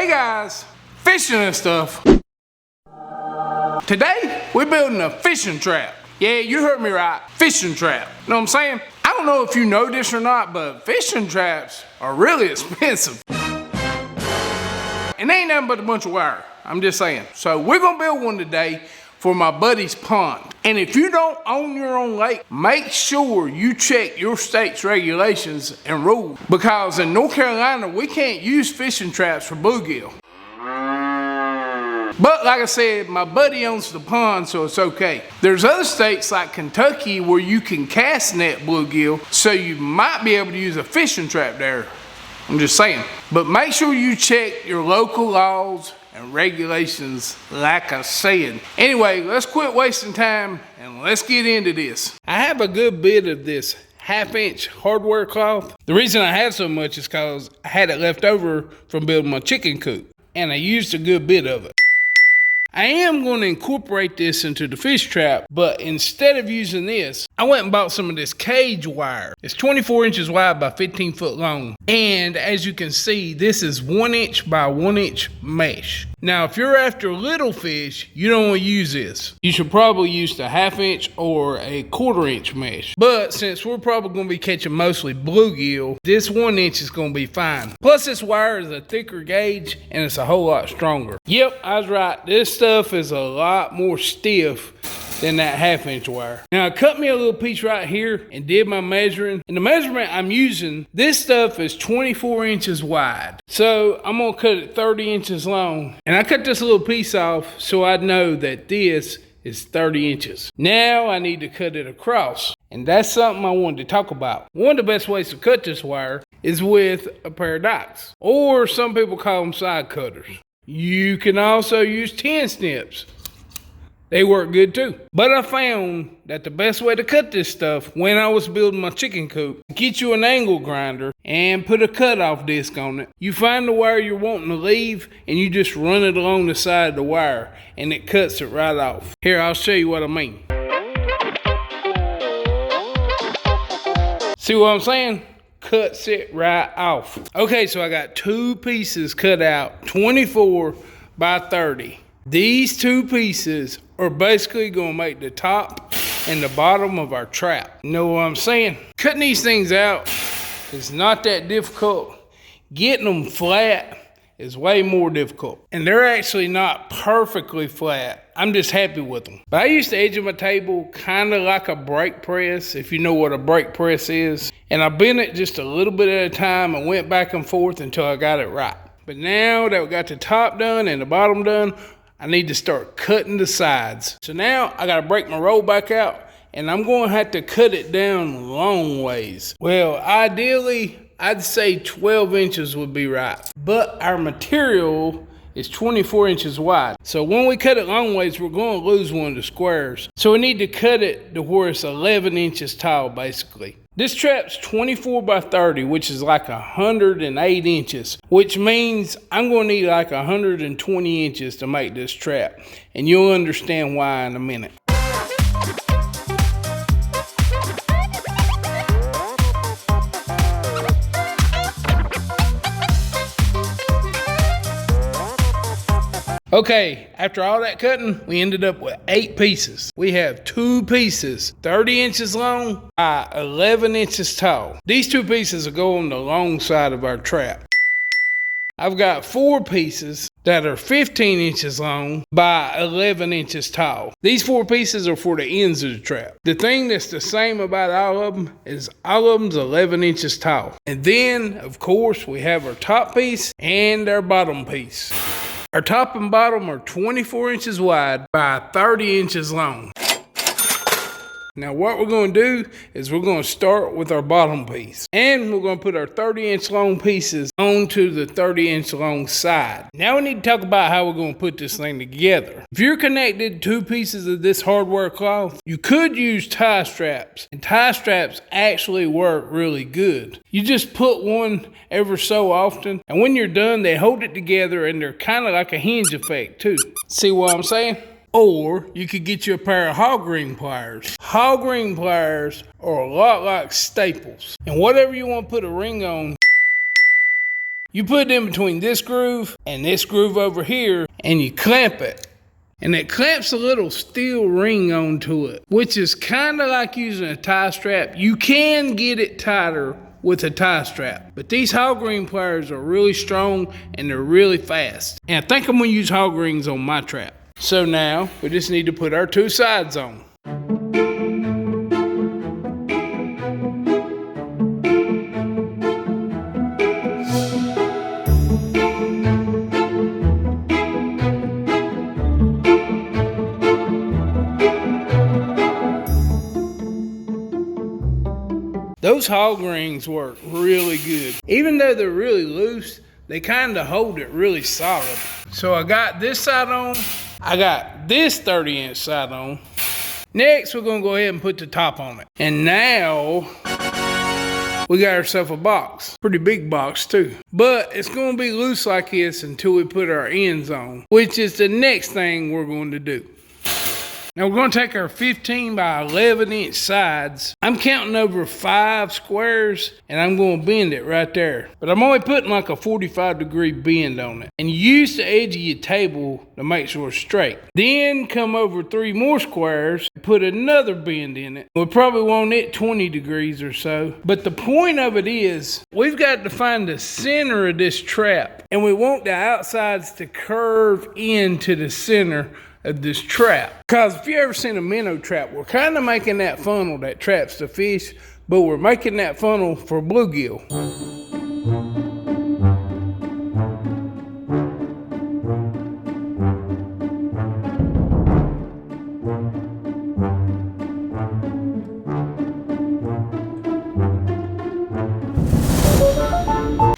Hey guys, fishing and stuff. Today, we're building a fishing trap. Yeah, you heard me right, fishing trap. Know what I'm saying? I don't know if you know this or not, but fishing traps are really expensive. And they ain't nothing but a bunch of wire, I'm just saying. So we're gonna build one today for my buddy's pond. And if you don't own your own lake, make sure you check your state's regulations and rules. Because in North Carolina, we can't use fishing traps for bluegill. But like I said, my buddy owns the pond, so it's okay. There's other states like Kentucky where you can cast net bluegill, so you might be able to use a fishing trap there. I'm just saying. But make sure you check your local laws and regulations, like I said. Anyway, let's quit wasting time and let's get into this. I have a good bit of this 1/2-inch hardware cloth. The reason I have so much is because I had it left over from building my chicken coop, and I used a good bit of it. I am going to incorporate this into the fish trap, but instead of using this, I went and bought some of this cage wire. It's 24 inches wide by 15 foot long. And as you can see, this is 1 inch by 1 inch mesh. Now, if you're after little fish, you don't want to use this. You should probably use the 1/2 inch or a 1/4 inch mesh. But since we're probably going to be catching mostly bluegill, this 1 inch is going to be fine. Plus, this wire is a thicker gauge and it's a whole lot stronger. Yep, I was right. This stuff is a lot more stiff than that 1/2 inch wire. Now I cut me a little piece right here and did my measuring. And the measurement I'm using, this stuff is 24 inches wide. So I'm gonna cut it 30 inches long. And I cut this little piece off so I know that this is 30 inches. Now I need to cut it across. And that's something I wanted to talk about. One of the best ways to cut this wire is with a pair of dikes. Or some people call them side cutters. You can also use 10 snips. They work good too. But I found that the best way to cut this stuff when I was building my chicken coop, get you an angle grinder and put a cutoff disc on it. You find the wire you're wanting to leave and you just run it along the side of the wire and it cuts it right off. Here, I'll show you what I mean. See what I'm saying? Cuts it right off. Okay, so I got 2 pieces cut out, 24 by 30. These 2 pieces are basically gonna make the top and the bottom of our trap. You know what I'm saying? Cutting these things out is not that difficult. Getting them flat is way more difficult. And they're actually not perfectly flat. I'm just happy with them. But I used to edge my table kind of like a brake press, if you know what a brake press is. And I bent it just a little bit at a time and went back and forth until I got it right. But now that we got the top done and the bottom done, I need to start cutting the sides. So now I gotta break my roll back out and I'm gonna have to cut it down long ways. Well, ideally, I'd say 12 inches would be right. But our material is 24 inches wide. So when we cut it long ways, we're gonna lose one of the squares. So we need to cut it to where it's 11 inches tall, basically. This trap's 24 by 30, which is like 108 inches, which means I'm gonna need like 120 inches to make this trap. And you'll understand why in a minute. Okay, after all that cutting, we ended up with 8 pieces. We have 2 pieces, 30 inches long by 11 inches tall. These 2 pieces will go on the long side of our trap. I've got 4 pieces that are 15 inches long by 11 inches tall. These 4 pieces are for the ends of the trap. The thing that's the same about all of them is all of them's 11 inches tall. And then, of course, we have our top piece and our bottom piece. Our top and bottom are 24 inches wide by 30 inches long. Now what we're going to do is we're going to start with our bottom piece. And we're going to put our 30-inch long pieces onto the 30-inch long side. Now we need to talk about how we're going to put this thing together. If you're connected 2 pieces of this hardware cloth, you could use tie straps. And tie straps actually work really good. You just put one ever so often. And when you're done, they hold it together and they're kind of like a hinge effect too. See what I'm saying? Or you could get you a pair of hog ring pliers. Hog ring pliers are a lot like staples. And whatever you want to put a ring on, You put it in between this groove and this groove over here, and you clamp it. And it clamps a little steel ring onto it, which is kind of like using a tie strap. You can get it tighter with a tie strap, but these hog ring pliers are really strong and they're really fast. And I think I'm gonna use hog rings on my trap. So now we just need to put our two sides on. Those hog rings work really good. Even though they're really loose, they kind of hold it really solid. So I got this side on. I got this 30-inch side on. Next, we're gonna go ahead and put the top on it. And now, we got ourselves a box. Pretty big box too. But it's gonna be loose like this until we put our ends on, which is the next thing we're going to do. Now we're gonna take our 15 by 11-inch sides. I'm counting over 5 squares and I'm gonna bend it right there. But I'm only putting like a 45-degree bend on it. And use the edge of your table to make sure it's straight. Then come over 3 more squares, put another bend in it. We probably want it 20 degrees or so. But the point of it is, we've got to find the center of this trap. And we want the outsides to curve into the center of this trap. Because if you ever seen a minnow trap, we're kind of making that funnel that traps the fish, but we're making that funnel for bluegill.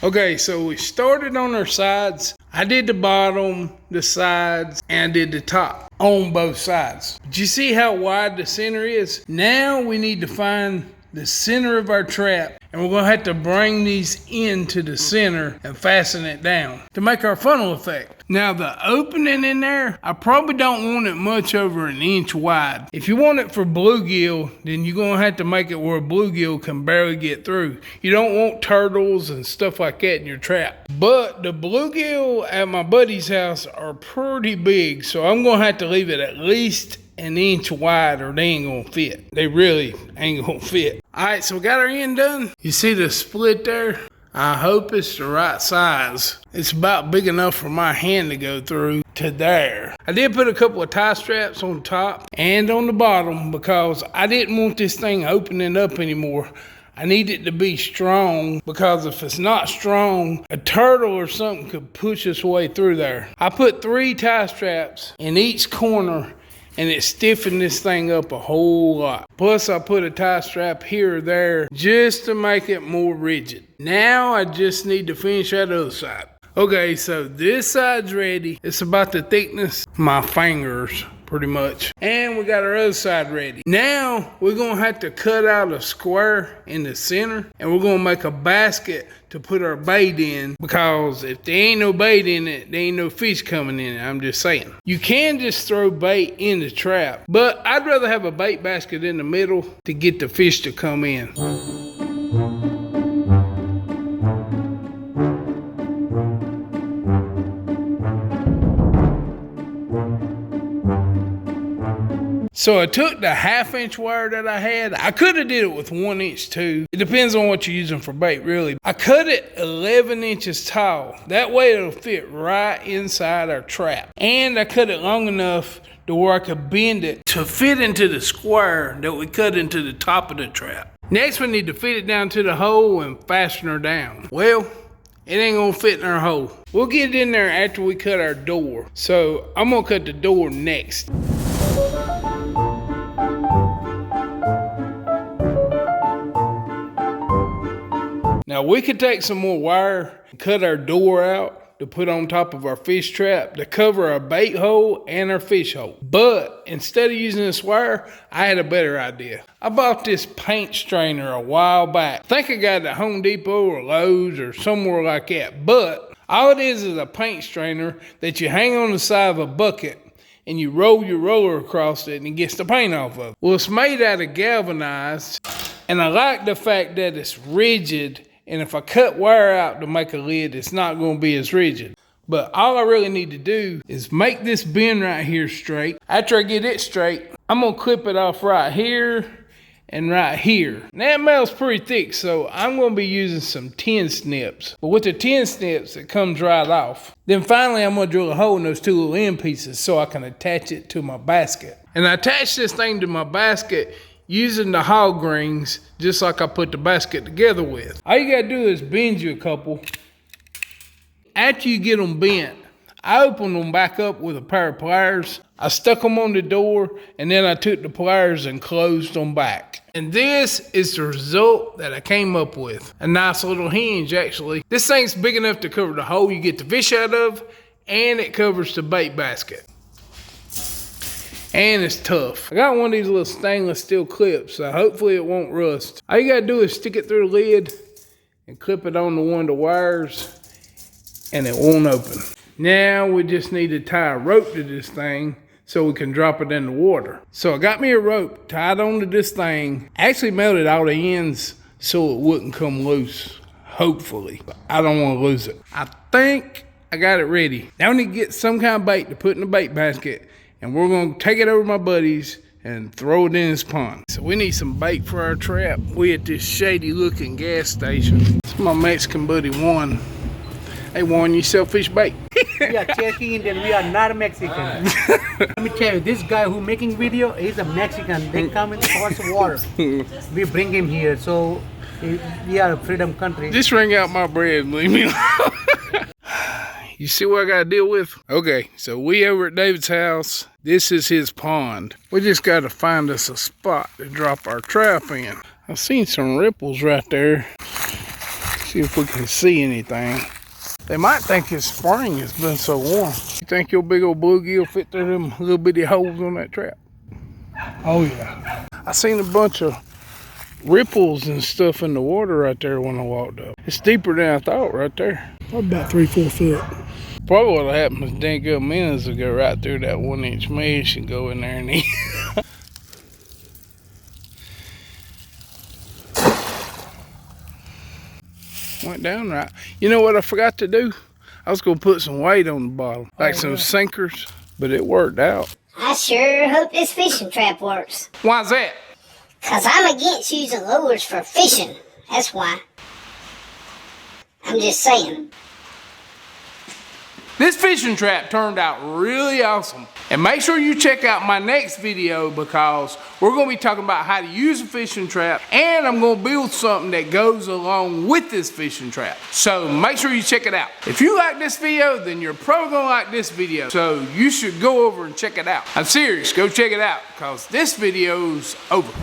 Okay, so we started on our sides. I did the bottom, the sides, and I did the top on both sides. But you see how wide the center is? Now we need to find the center of our trap, and we're gonna have to bring these into the center and fasten it down to make our funnel effect. Now the opening in there, I probably don't want it much over 1 inch wide. If you want it for bluegill, then you're gonna have to make it where a bluegill can barely get through. You don't want turtles and stuff like that in your trap. But the bluegill at my buddy's house are pretty big, so I'm gonna have to leave it at least 1 inch wide or they ain't gonna fit. They really ain't gonna fit. All right, so we got our end done. You see the split there? I hope it's the right size. It's about big enough for my hand to go through to there. I did put a couple of tie straps on the top and on the bottom because I didn't want this thing opening up anymore. I need it to be strong because if it's not strong, a turtle or something could push its way through there. I put 3 tie straps in each corner and it stiffened this thing up a whole lot. Plus I put a tie strap here or there just to make it more rigid. Now I just need to finish that other side. Okay, so this side's ready. It's about the thickness of my fingers, pretty much. And we got our other side ready. Now we're gonna have to cut out a square in the center and we're gonna make a basket to put our bait in, because if there ain't no bait in it, there ain't no fish coming in it. I'm just saying. You can just throw bait in the trap, but I'd rather have a bait basket in the middle to get the fish to come in. So I took the 1/2 inch wire that I had. I could have did it with 1 inch too. It depends on what you're using for bait, really. I cut it 11 inches tall. That way it'll fit right inside our trap. And I cut it long enough to where I could bend it to fit into the square that we cut into the top of the trap. Next, we need to fit it down to the hole and fasten her down. Well, it ain't gonna fit in our hole. We'll get it in there after we cut our door. So I'm gonna cut the door next. Now we could take some more wire and cut our door out to put on top of our fish trap to cover our bait hole and our fish hole. But instead of using this wire, I had a better idea. I bought this paint strainer a while back. I think I got it at Home Depot or Lowe's or somewhere like that. But all it is a paint strainer that you hang on the side of a bucket and you roll your roller across it and it gets the paint off of it. Well, it's made out of galvanized, and I like the fact that it's rigid and if I cut wire out to make a lid, it's not gonna be as rigid. But all I really need to do is make this bend right here straight. After I get it straight, I'm gonna clip it off right here and right here. Now that metal's pretty thick, so I'm gonna be using some 10 snips. But with the 10 snips, it comes right off. Then finally, I'm gonna drill a hole in those two little end pieces so I can attach it to my basket. And I attach this thing to my basket using the hog rings, just like I put the basket together with. All you gotta do is bend you a couple. After you get them bent, I opened them back up with a pair of pliers. I stuck them on the door, and then I took the pliers and closed them back. And this is the result that I came up with. A nice little hinge, actually. This thing's big enough to cover the hole you get the fish out of, and it covers the bait basket. And it's tough. I got one of these little stainless steel clips, so hopefully it won't rust. All you gotta do is stick it through the lid and clip it on to one of the wires, and it won't open. Now we just need to tie a rope to this thing so we can drop it in the water. So I got me a rope tied onto this thing, actually melted all the ends so it wouldn't come loose, hopefully. But I don't want to lose it. I think I got it ready. Now I need to get some kind of bait to put in the bait basket, and we're gonna take it over to my buddies and throw it in this pond. So we need some bait for our trap. We at this shady looking gas station. It's my Mexican buddy Juan. Hey Juan, you sell fish bait? We are Cherokee Indian, we are not Mexican. Let me tell you, this guy who making video, he's a Mexican. They come in parts of water. We bring him here, so we are a freedom country. Just wring out my bread, leave me alone. You see what I gotta deal with? Okay, so we over at David's house. This is his pond. We just gotta find us a spot to drop our trap in. I've seen some ripples right there. See if we can see anything. They might think it's spring, it's been so warm. You think your big old bluegill fit through them little bitty holes on that trap? Oh yeah. I seen a bunch of ripples and stuff in the water right there when I walked up. It's deeper than I thought right there. Probably about 3-4 feet. Probably what happened was dang good minutes ago right through that 1-inch mesh and go in there and eat. Went down right. You know what I forgot to do? I was gonna put some weight on the bottom, like some sinkers, but it worked out. I sure hope this fishing trap works. Why's that? 'Cause I'm against using lures for fishing. That's why. I'm just saying. This fishing trap turned out really awesome. And make sure you check out my next video because we're gonna be talking about how to use a fishing trap, and I'm gonna build something that goes along with this fishing trap. So make sure you check it out. If you like this video, then you're probably gonna like this video. So you should go over and check it out. I'm serious, go check it out because this video's over.